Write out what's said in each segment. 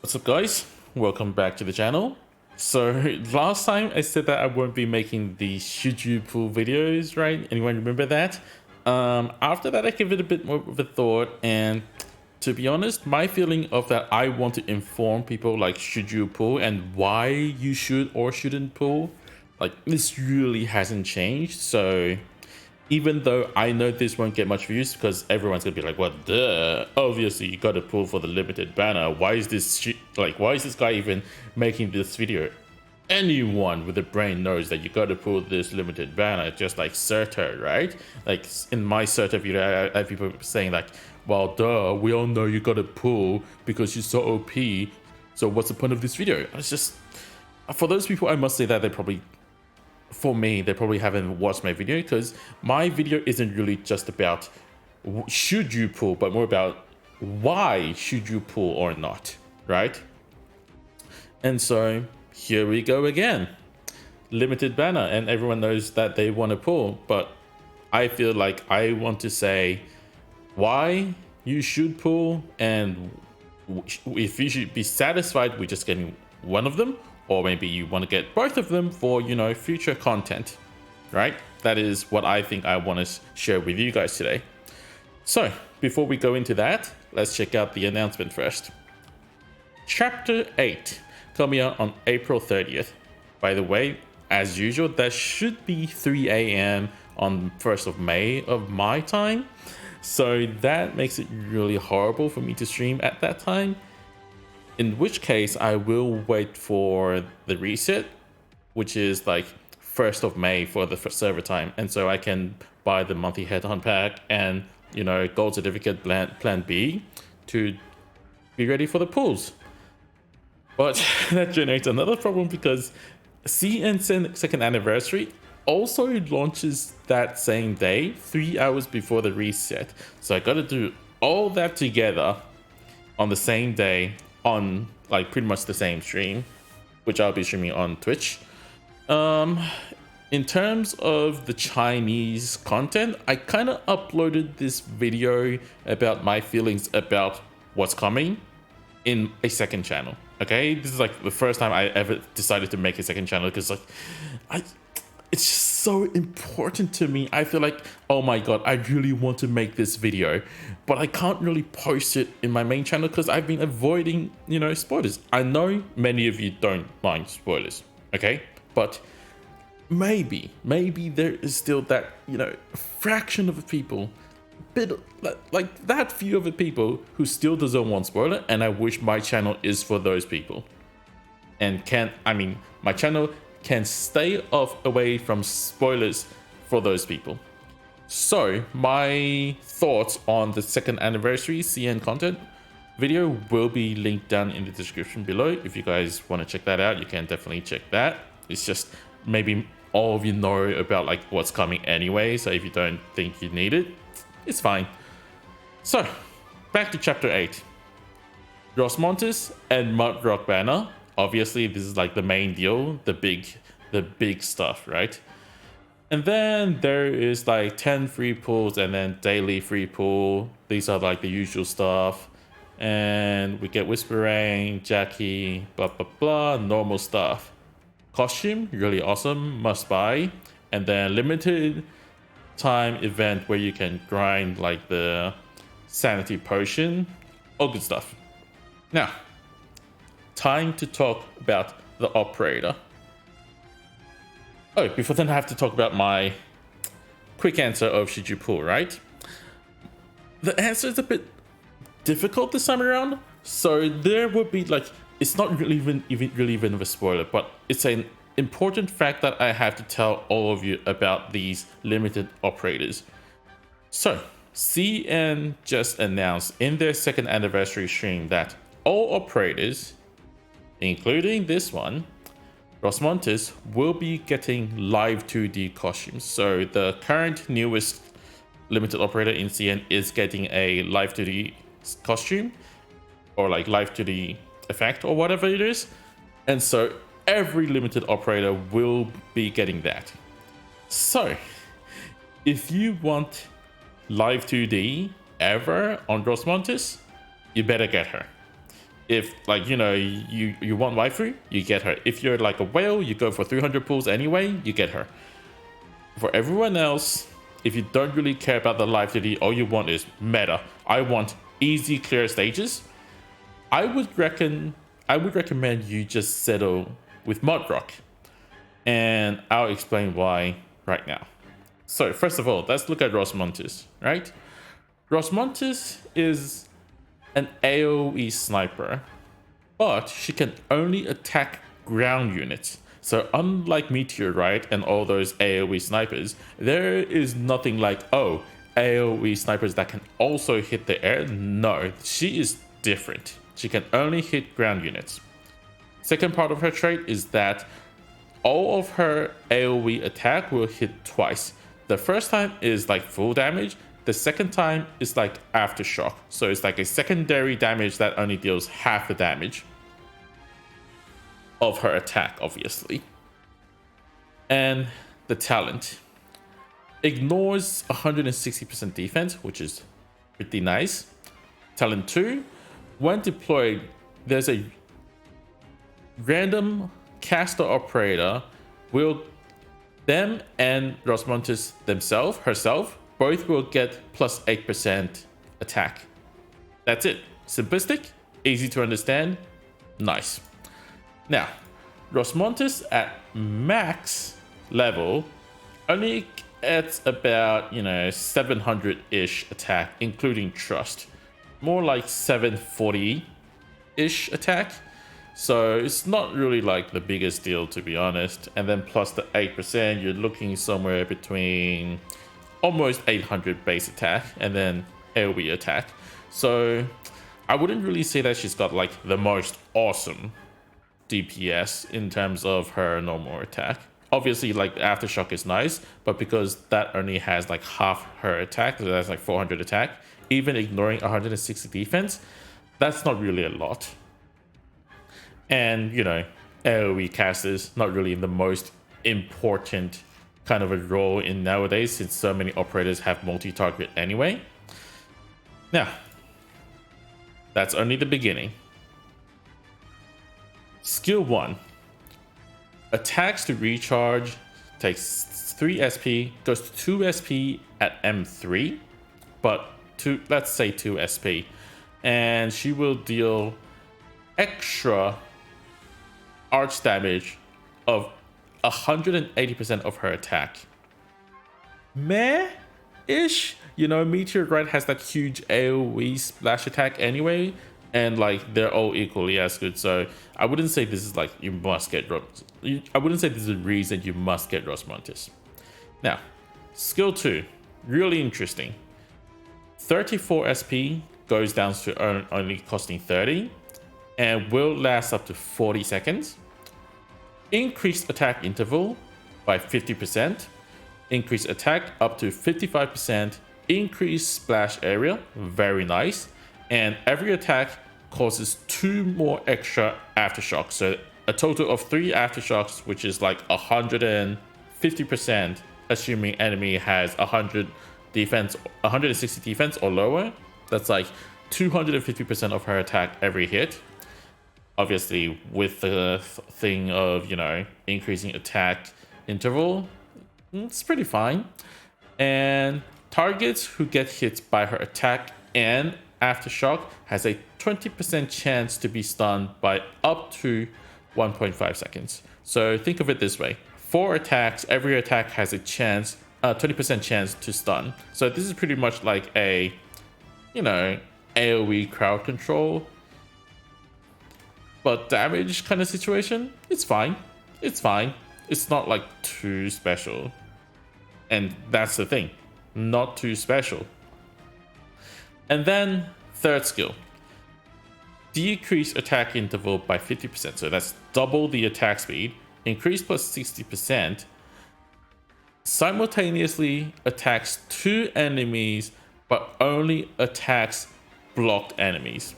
What's up, guys? Welcome back to the channel. So last time I said that I won't be making the should you pull videos, right? Anyone remember that? After that I gave it a bit more of a thought, and to be honest, my feeling of that I want to inform people like should you pull and why you should or shouldn't pull, like this really hasn't changed. So even though I know this won't get much views because everyone's gonna be like, "What the? Obviously, you got to pull for the limited banner. Why is this why is this guy even making this video?" Anyone with a brain knows that you got to pull this limited banner, just like Certa, right? Like in my Certa video, I have people saying like, "Well, duh, we all know you got to pull because you're so OP. So what's the point of this video?" It's just for those people, I must say that for me, they probably haven't watched my video because my video isn't really just about should you pull, but more about why should you pull or not, right? And so here we go again. Limited banner, and everyone knows that they want to pull, but I feel like I want to say why you should pull and if you should be satisfied with just getting one of them, or maybe you want to get both of them for, you know, future content, right? That is what I think I want to share with you guys today. So before we go into that, let's check out the announcement first. Chapter 8 coming out on April 30th. By the way, as usual, that should be 3 a.m. on 1st of May of my time. So that makes it really horrible for me to stream at that time. In which case, I will wait for the reset, which is like 1st of May for the server time. And so I can buy the monthly headhunt pack and, you know, gold certificate plan B to be ready for the pulls. But that generates another problem because CN second anniversary also launches that same day, 3 hours before the reset. So I got to do all that together on the same day on like pretty much the same stream, which I'll be streaming on Twitch. In terms of the Chinese content, I kind of uploaded this video about my feelings about what's coming in a second channel. Okay, this is like the first time I ever decided to make a second channel because like it's just so important to me. I feel like, oh my god, I really want to make this video, but I can't really post it in my main channel because I've been avoiding, you know, spoilers. I know many of you don't mind spoilers, okay? But maybe there is still that, you know, fraction of the people, bit like that few of the people who still doesn't want spoiler, and I wish my channel is for those people. And my channel can stay away from spoilers for those people. So my thoughts on the second anniversary CN content video will be linked down in the description below. If you guys want to check that out, you can definitely check that. It's just maybe all of you know about like what's coming anyway, so if you don't think you need it, it's fine. So back to chapter 8. Rosmontis and Mudrock banner. Obviously, this is like the main deal, the big stuff, right? And then there is like 10 free pulls and then daily free pull. These are like the usual stuff. And we get Whisper Rain, Jackie, blah, blah, blah, normal stuff. Costume, really awesome, must buy. And then limited time event where you can grind like the sanity potion. All good stuff. Now, time to talk about the operator. Oh, before then I have to talk about my quick answer of should you pull, right? The answer is a bit difficult this time around. So there would be like, it's not really even a spoiler, but it's an important fact that I have to tell all of you about these limited operators. So CN just announced in their second anniversary stream that all operators, including this one, Rosmontis, will be getting live 2D costumes. So the current newest limited operator in CN is getting a live 2D costume, or like live 2D effect, or whatever it is. And so every limited operator will be getting that. So if you want live 2D ever on Rosmontis, you better get her. If like, you know, you want waifu, you get her. If you're like a whale, you go for 300 pulls anyway, you get her. For everyone else, if you don't really care about the life duty, all you want is meta. I want easy clear stages. I would recommend you just settle with Mudrock, and I'll explain why right now. So first of all, let's look at Rosmontis, right? Rosmontis is an AoE sniper, but she can only attack ground units. So unlike Meteor, right, and all those AoE snipers, there is nothing like, oh, AoE snipers that can also hit the air. No, she is different. She can only hit ground units. Second part of her trait is that all of her AoE attack will hit twice. The first time is like full damage. The second time is like aftershock. So it's like a secondary damage that only deals half the damage of her attack, obviously. And the talent ignores 160% defense, which is pretty nice. Talent 2, when deployed, there's a random caster operator will them and Rosmontis herself both will get plus 8% attack. That's it. Simplistic, easy to understand, nice. Now, Rosmontis at max level only gets about, 700-ish attack, including trust. More like 740-ish attack. So it's not really like the biggest deal, to be honest. And then plus the 8%, you're looking somewhere between almost 800 base attack and then AoE attack. So I wouldn't really say that she's got like the most awesome DPS in terms of her normal attack. Obviously, like aftershock is nice, but because that only has like half her attack, so that's like 400 attack, even ignoring 160 defense, that's not really a lot. And AoE casters not really the most important kind of a role in nowadays, since so many operators have multi-target anyway. Now, that's only the beginning. Skill 1. Attacks to recharge, takes 3 SP, goes to 2 SP at M3, but let's say 2 SP. And she will deal extra arch damage of 180% of her attack. Meh-ish? Meteor, right, has that huge AoE splash attack anyway, and like they're all equally as good. So I wouldn't say this is like you must get I wouldn't say this is a reason you must get Rosmontis. Now, skill 2, really interesting. 34 SP goes down to only costing 30 and will last up to 40 seconds. Increased attack interval by 50%. Increased attack up to 55%. Increased splash area, very nice. And every attack causes 2 more extra aftershocks. So a total of 3 aftershocks, which is like 150%, assuming enemy has 160 defense or lower. That's like 250% of her attack every hit. Obviously, with the thing of, increasing attack interval, it's pretty fine. And targets who get hit by her attack and aftershock has a 20% chance to be stunned by up to 1.5 seconds. So think of it this way. 4 attacks, every attack has a 20% chance to stun. So this is pretty much like a, AoE crowd control, but damage kind of situation. It's fine. It's fine. It's not like too special. And that's the thing. Not too special. And then third skill. Decrease attack interval by 50%. So that's double the attack speed. Increase plus 60%. Simultaneously attacks 2 enemies, but only attacks blocked enemies.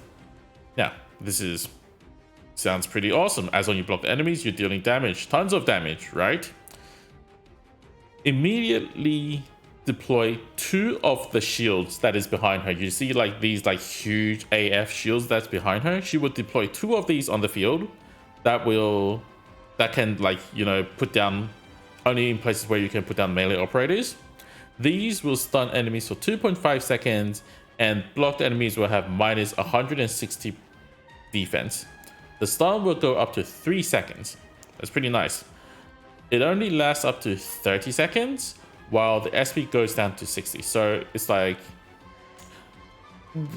Now, this sounds pretty awesome. As when you block the enemies, you're dealing damage. Tons of damage, right? Immediately deploy 2 of the shields that is behind her. You see like these like huge AF shields that's behind her. She would deploy 2 of these on the field that can like, you know, put down only in places where you can put down melee operators. These will stun enemies for 2.5 seconds, and blocked enemies will have minus 160 defense. The stun will go up to 3 seconds. That's pretty nice. It only lasts up to 30 seconds, while the SP goes down to 60. So it's like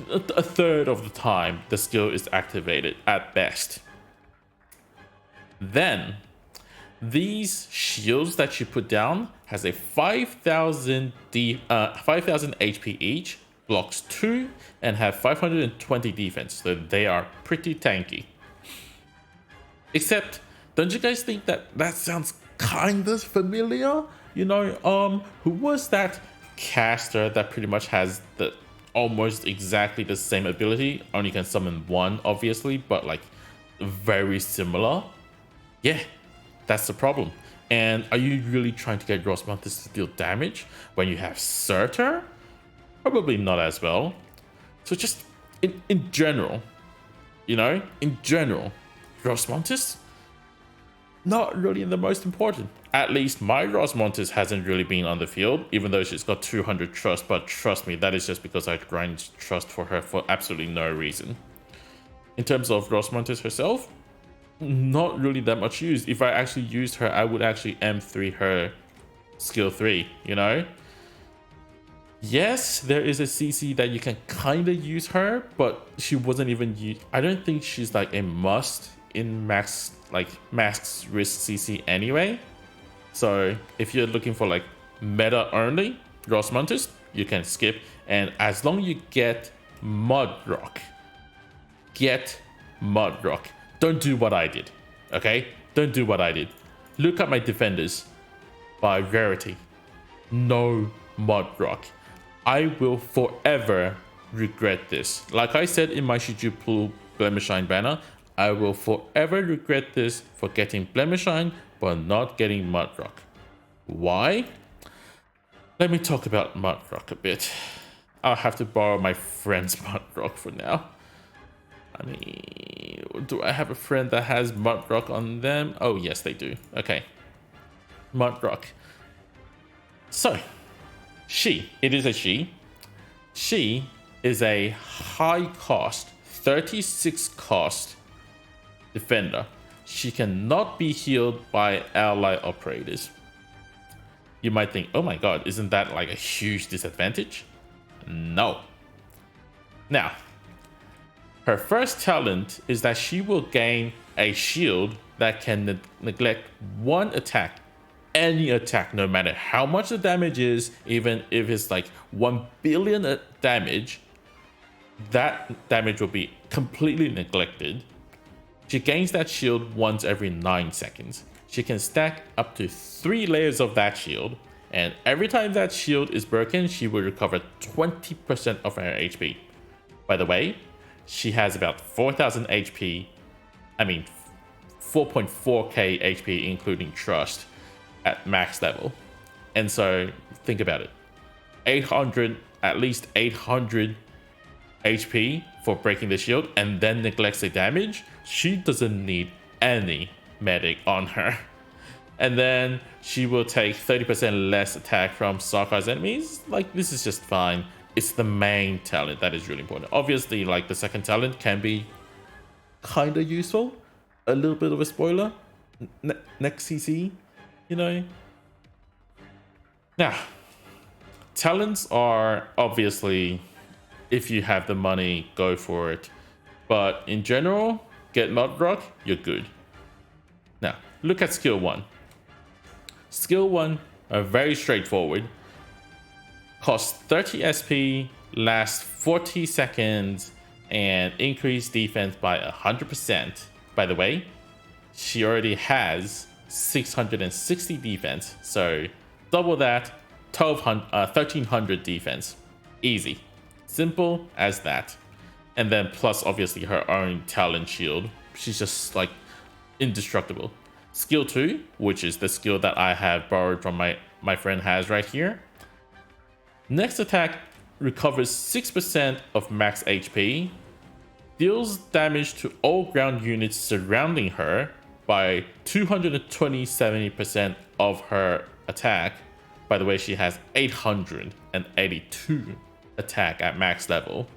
a third of the time the skill is activated at best. Then these shields that you put down has a 5,000 HP each, blocks 2, and have 520 defense. So they are pretty tanky. Except, don't you guys think that that sounds kind of familiar? You know, who was that caster that pretty much has the almost exactly the same ability, only can summon 1 obviously, but like very similar? Yeah, that's the problem. And are you really trying to get Rosmontis to deal damage when you have Surtur? Probably not as well. So just in general, you know, in general, Rosmontis, not really the most important. At least my Rosmontis hasn't really been on the field, even though she's got 200 trust, but trust me, that is just because I grind trust for her for absolutely no reason. In terms of Rosmontis herself, not really that much used. If I actually used her, I would actually M3 her skill 3, you know? Yes, there is a CC that you can kind of use her, but she wasn't even used. I don't think she's like a must in max risk CC anyway. So if you're looking for like meta only Rosmontis, you can skip. And as long as you get Mudrock, don't do what I did, okay? Don't do what I did. Look at my defenders by rarity. No Mudrock. I will forever regret this. Like I said in my Shijupu Blemishine banner, I will forever regret this for getting Blemishine but not getting Mudrock. Why? Let me talk about Mudrock a bit. I'll have to borrow my friend's Mudrock for now. I mean, do I have a friend that has Mudrock on them? Oh, yes, they do. Okay. Mudrock. So, it is a she. She is a high cost, 36 cost defender. She cannot be healed by ally operators. You might think, oh my god, isn't that like a huge disadvantage? No. Now, her first talent is that she will gain a shield that can neglect 1 attack, any attack, no matter how much the damage is, even if it's like 1 billion damage, that damage will be completely neglected. She gains that shield once every 9 seconds. She can stack up to 3 layers of that shield, and every time that shield is broken, she will recover 20% of her HP. By the way, she has about 4,000 HP, I mean 4.4k HP including trust at max level. And so think about it, at least 800 HP for breaking the shield, and then neglects the damage. She doesn't need any medic on her. And then she will take 30% less attack from Sarkar's enemies. Like, this is just fine. It's the main talent that is really important. Obviously, like, the second talent can be kind of useful. A little bit of a spoiler. Next CC, you know. Now, talents are obviously, if you have the money, go for it. But in general, get Mudrock, you're good. Now, look at skill 1. Skill 1 are very straightforward. Cost 30 SP, lasts 40 seconds, and increase defense by 100%. By the way, she already has 660 defense, so double that, 1300 defense. Easy. Simple as that. And then plus obviously her own talent shield. She's just like indestructible. Skill 2, which is the skill that I have borrowed from my friend has right here. Next attack recovers 6% of max HP, deals damage to all ground units surrounding her by 270% of her attack. By the way, she has 882 attack at max level.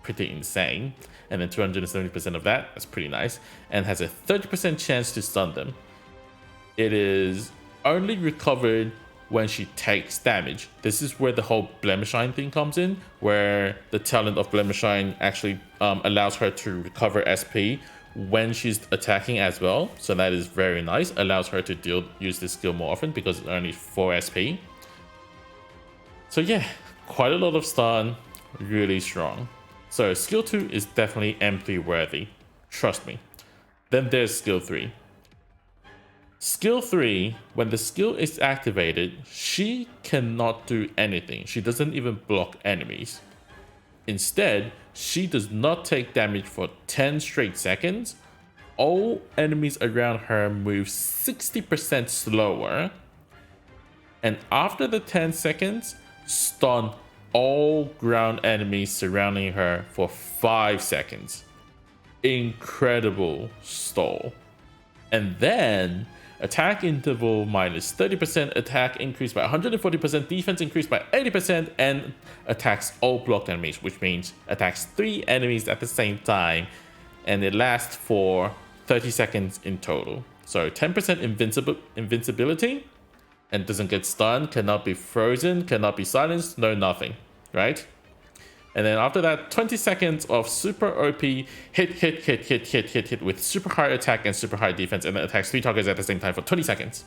Pretty insane. And then 270% of that's pretty nice. And has a 30% chance to stun them. It is only recovered when she takes damage. This is where the whole Blemishine thing comes in, where the talent of Blemishine actually allows her to recover SP when she's attacking as well. So that is very nice. Allows her to use this skill more often because it's only 4 SP. So yeah, quite a lot of stun, really strong. So skill 2 is definitely M3 worthy, trust me. Then there's skill 3. Skill 3, when the skill is activated, she cannot do anything. She doesn't even block enemies. Instead, she does not take damage for 10 straight seconds. All enemies around her move 60% slower. And after the 10 seconds, stun all ground enemies surrounding her for 5 seconds. Incredible stall. And then attack interval minus 30%, attack increased by 140%, defense increased by 80%, and attacks all blocked enemies, which means attacks 3 enemies at the same time, and it lasts for 30 seconds in total. So 10% invincibility, and doesn't get stunned, cannot be frozen, cannot be silenced, no nothing, right? And then after that, 20 seconds of super OP hit with super high attack and super high defense, and then attacks 3 targets at the same time for 20 seconds.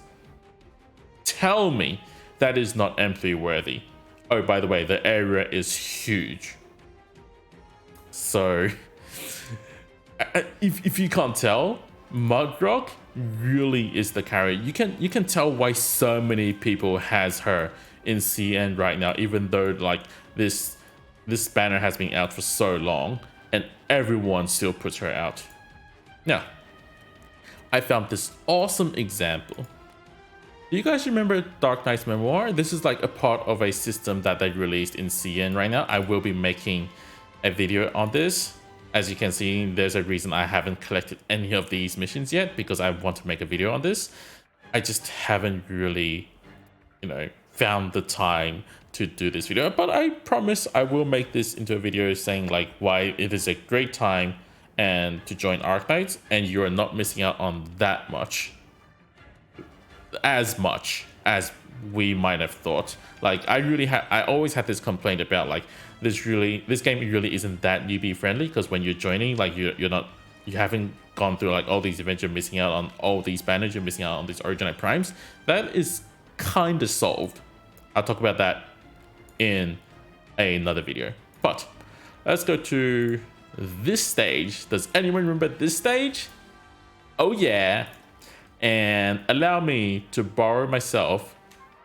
Tell me that is not M3 worthy. Oh, by the way, the area is huge. So, if you can't tell, Mudrock really is the carry. You can tell why so many people has her in CN right now, even though like this banner has been out for so long and everyone still puts her out. Now, I found this awesome example. Do you guys remember Arknights Memoir? This is like a part of a system that they released in CN right now. I will be making a video on this. As you can see, there's a reason I haven't collected any of these missions yet, because I want to make a video on this. I just haven't really, found the time to do this video, but I promise I will make this into a video saying like why it is a great time and to join Arknights, and you are not missing out on that much as we might have thought. Like I always had this complaint about like this game really isn't that newbie friendly, because when you're joining, like you haven't gone through like all these events, you're missing out on all these banners, you're missing out on these Originite Primes. That is kind of solved. I'll talk about that in another video, but let's go to this stage. Does anyone remember this stage? Oh yeah. And allow me to borrow myself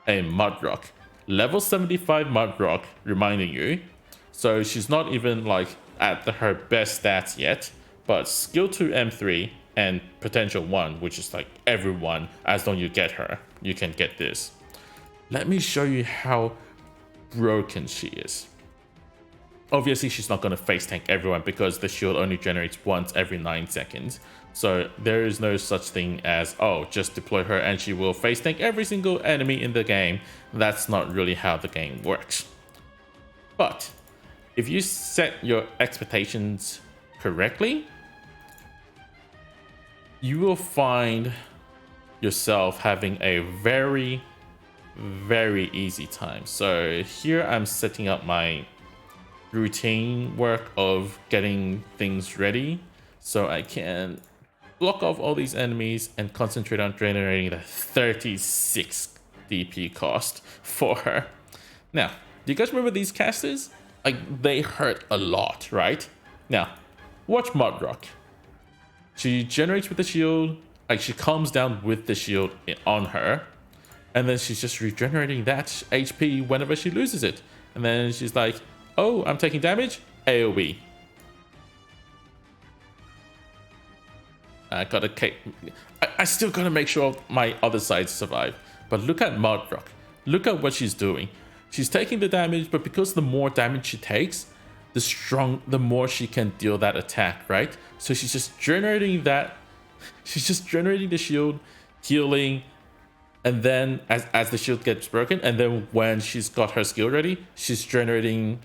a Mudrock, level 75 Mudrock, reminding you. So she's not even like at her best stats yet, but skill 2 M3 and potential 1, which is like everyone, as long as you get her, you can get this. Let me show you how broken she is. Obviously, she's not going to face tank everyone because the shield only generates once every 9 seconds. So there is no such thing as, oh, just deploy her and she will face tank every single enemy in the game. That's not really how the game works. But if you set your expectations correctly, you will find yourself having a very, very easy time. So here I'm setting up my routine work of getting things ready so I can block off all these enemies and concentrate on generating the 36 DP cost for her. Now, do you guys remember these casters? Like, they hurt a lot, right? Now, watch Mudrock. She generates with the shield, like she calms down with the shield on her, and then she's just regenerating that HP whenever she loses it. And then she's like, oh, I'm taking damage, AoE. I still gotta make sure my other sides survive. But look at Mudrock. Look at what she's doing. She's taking the damage, but because the more damage she takes, the more she can deal that attack, right? So she's just generating that. She's just generating the shield, healing, and then as the shield gets broken, and then when she's got her skill ready, she's generating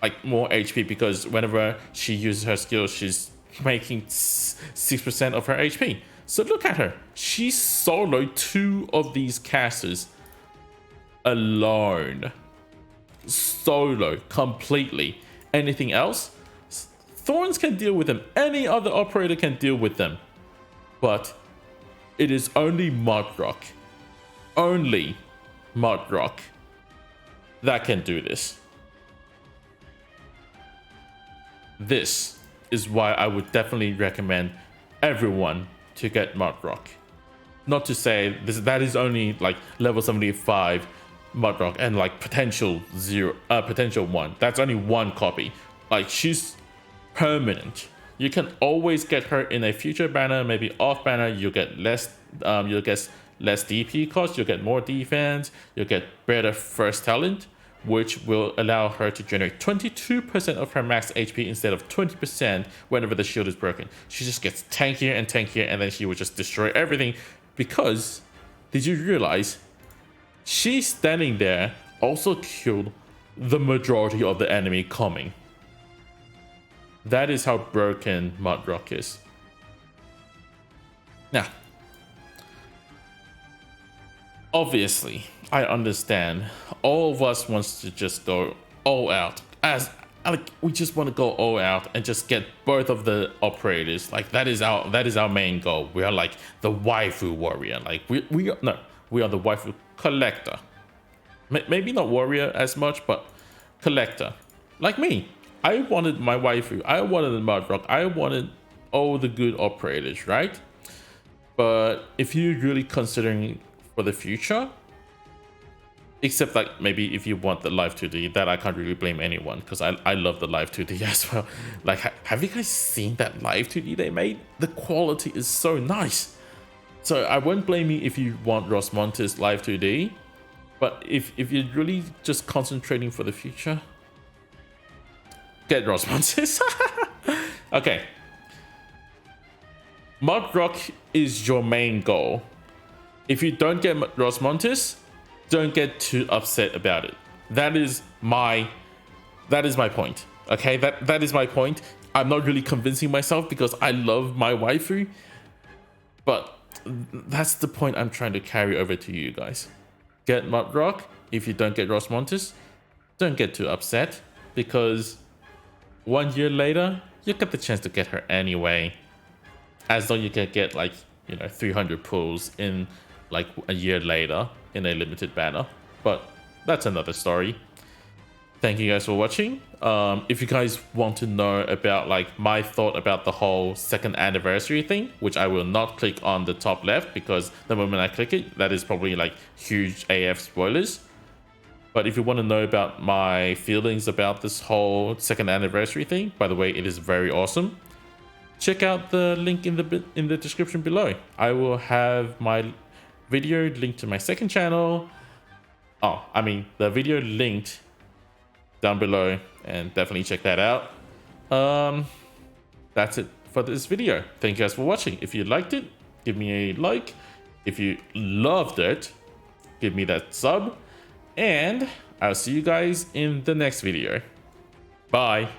like more HP, because whenever she uses her skill, she's making 6% of her HP. So look at her. She soloed 2 of these casters alone. Solo completely. Anything else, Thorns can deal with them. Any other operator can deal with them. But it is only Mudrock that can do this. This is why I would definitely recommend everyone to get Mudrock. Not to say that is only like level 75 Mudrock and like potential 1. That's only 1 copy. Like, she's permanent. You can always get her in a future banner, maybe off banner. You'll get less DP cost, you'll get more defense, you'll get better first talent, which will allow her to generate 22% of her max HP instead of 20% whenever the shield is broken. She just gets tankier and tankier, and then she will just destroy everything. Because, did you realize, she's standing there also killed the majority of the enemy coming. That is how broken Mudrock is. Now, obviously, I understand all of us wants to just go all out. We just want to go all out and just get both of the operators. Like, that is our main goal. We are like the waifu warrior. Like, we are the waifu collector. Maybe not warrior as much, but collector. Like me, I wanted my waifu. I wanted the Mudrock. I wanted all the good operators, right? But if you're really considering for the future, except like maybe if you want the live 2D, that I can't really blame anyone, because I love the live 2D as well. Like, have you guys seen that live 2D they made? The quality is so nice. So I won't blame you if you want Rosmontis live 2D, but if you're really just concentrating for the future, get Rosmontis. Okay. Mudrock is your main goal. If you don't get Rosmontis, don't get too upset about it. That is my point. Okay, that is my point. I'm not really convincing myself because I love my waifu, but that's the point I'm trying to carry over to you guys. Get Mudrock. If you don't get Rosmontis, don't get too upset, because 1 year later you get the chance to get her anyway. As though you can get like 300 pulls in like a year later in a limited banner, but that's another story. Thank you guys for watching. If you guys want to know about like my thought about the whole 2nd anniversary thing, which I will not click on the top left, because the moment I click it, that is probably like huge AF spoilers. But if you want to know about my feelings about this whole 2nd anniversary thing, by the way, it is very awesome. Check out the link in the description below. I will have my video linked to my 2nd channel. The video linked down below, and definitely check that out. That's it for this video. Thank you guys for watching. If you liked it, give me a like. If you loved it, give me that sub, and I'll see you guys in the next video. Bye.